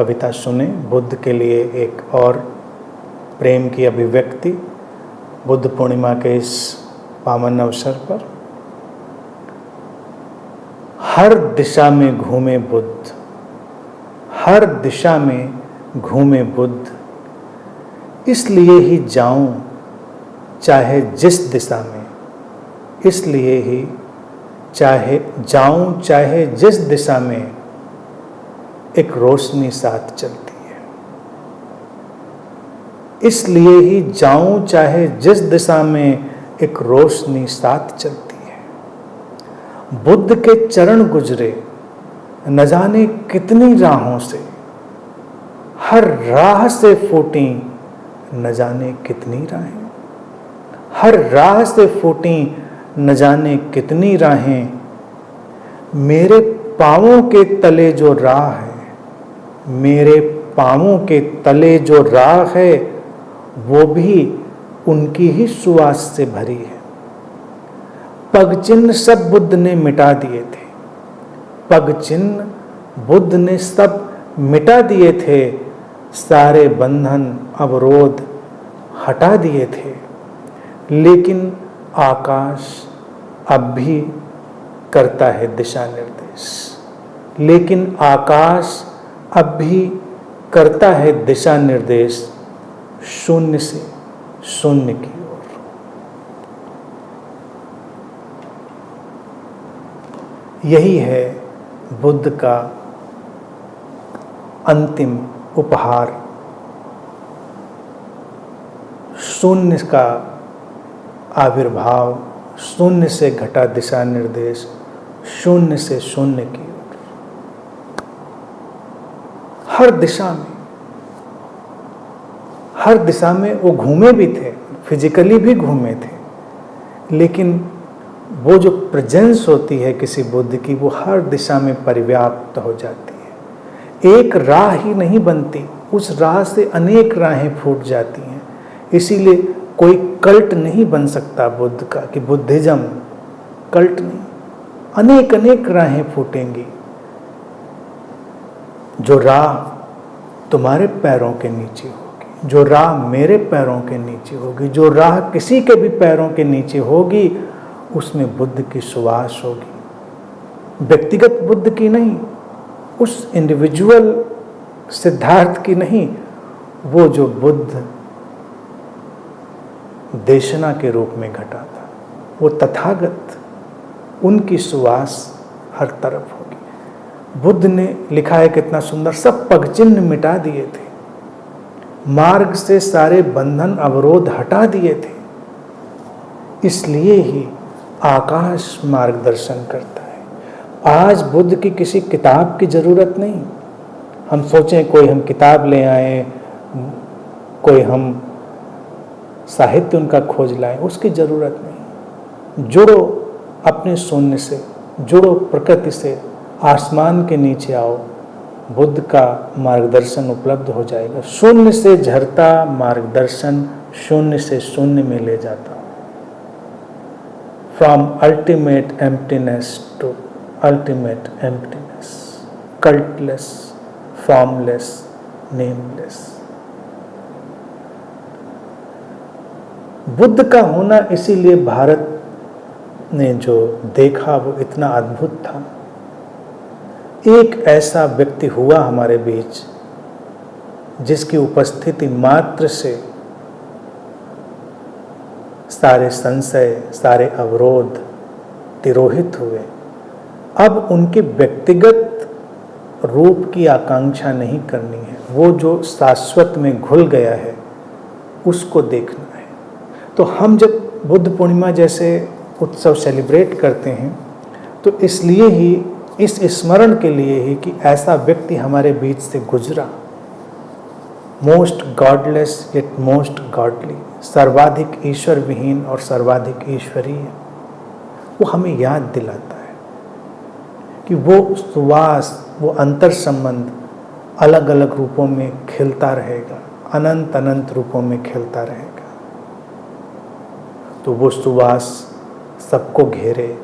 कविता सुने। बुद्ध के लिए एक और प्रेम की अभिव्यक्ति बुद्ध पूर्णिमा के इस पावन अवसर पर। हर दिशा में घूमे बुद्ध, हर दिशा में घूमे बुद्ध, इसलिए ही जाऊं चाहे जिस दिशा में, इसलिए ही जाऊं चाहे जिस दिशा में, एक रोशनी साथ चलती है। इसलिए ही जाऊं चाहे जिस दिशा में, एक रोशनी साथ चलती है। बुद्ध के चरण गुजरे न जाने कितनी राहों से, हर राह से फूटी न जाने कितनी राहें, हर राह से फूटी न जाने कितनी राहें। मेरे पांवों के तले जो राह है, मेरे पांवों के तले जो राह है, वो भी उनकी ही सुवास से भरी है। पग चिन्ह सब बुद्ध ने मिटा दिए थे, पग चिन्ह बुद्ध ने सब मिटा दिए थे। सारे बंधन अवरोध हटा दिए थे। लेकिन आकाश अब भी करता है दिशा निर्देश, लेकिन आकाश अब भी करता है दिशा निर्देश, शून्य से शून्य की ओर। यही है बुद्ध का अंतिम उपहार, शून्य का आविर्भाव, शून्य से घटा दिशा निर्देश, शून्य से शून्य की ओर। हर दिशा में वो घूमे भी थे, फिजिकली भी घूमे थे, लेकिन वो जो प्रेजेंस होती है किसी बुद्ध की, वो हर दिशा में परिव्याप्त हो जाती है। एक राह ही नहीं बनती, उस राह से अनेक राहें फूट जाती हैं। इसीलिए कोई कल्ट नहीं बन सकता बुद्ध का कि बुद्धिज्म कल्ट नहीं, अनेक अनेक राहें फूटेंगी। जो राह तुम्हारे पैरों के नीचे होगी, जो राह मेरे पैरों के नीचे होगी, जो राह किसी के भी पैरों के नीचे होगी, उसमें बुद्ध की सुवास होगी। व्यक्तिगत बुद्ध की नहीं, उस इंडिविजुअल सिद्धार्थ की नहीं, वो जो बुद्ध देशना के रूप में घटा था, वो तथागत, उनकी सुवास हर तरफ होगी। बुद्ध ने लिखा है कितना सुंदर, सब पगचिन्ह मिटा दिए थे, मार्ग से सारे बंधन अवरोध हटा दिए थे, इसलिए ही आकाश मार्गदर्शन करता है। आज बुद्ध की किसी किताब की जरूरत नहीं। हम सोचें कोई हम किताब ले आए, कोई हम साहित्य उनका खोज लाएं, उसकी जरूरत नहीं। जुड़ो अपने शून्य से, जुड़ो प्रकृति से, आसमान के नीचे आओ, बुद्ध का मार्गदर्शन उपलब्ध हो जाएगा। शून्य से झरता मार्गदर्शन, शून्य से शून्य में ले जाता। From ultimate emptiness to ultimate emptiness, cultless, formless, nameless. Buddha का होना इसीलिए भारत ने जो देखा वो इतना अद्भुत था। एक ऐसा व्यक्ति हुआ हमारे बीच जिसकी उपस्थिति मात्र से सारे संशय, सारे अवरोध तिरोहित हुए। अब उनके व्यक्तिगत रूप की आकांक्षा नहीं करनी है, वो जो शाश्वत में घुल गया है उसको देखना है। तो हम जब बुद्ध पूर्णिमा जैसे उत्सव सेलिब्रेट करते हैं तो इसलिए ही, इस स्मरण के लिए ही कि ऐसा व्यक्ति हमारे बीच से गुजरा, most godless yet most godly, सर्वाधिक ईश्वर विहीन और सर्वाधिक ईश्वरीय। वो हमें याद दिलाता है कि वो सुवास, वो अंतर संबंध अलग अलग रूपों में खिलता रहेगा, अनंत अनंत रूपों में खिलता रहेगा। तो वो सुवास सबको घेरे,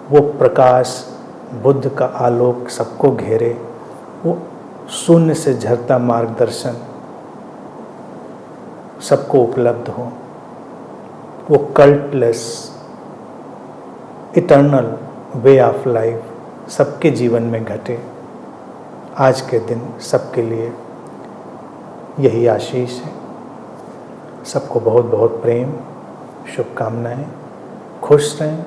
वो प्रकाश, बुद्ध का आलोक सबको घेरे, वो शून्य से झरता मार्गदर्शन सबको उपलब्ध हो, वो कल्टलेस इटर्नल वे ऑफ लाइफ सबके जीवन में घटे। आज के दिन सबके लिए यही आशीष है। सबको बहुत बहुत प्रेम, शुभकामनाएं। खुश रहें।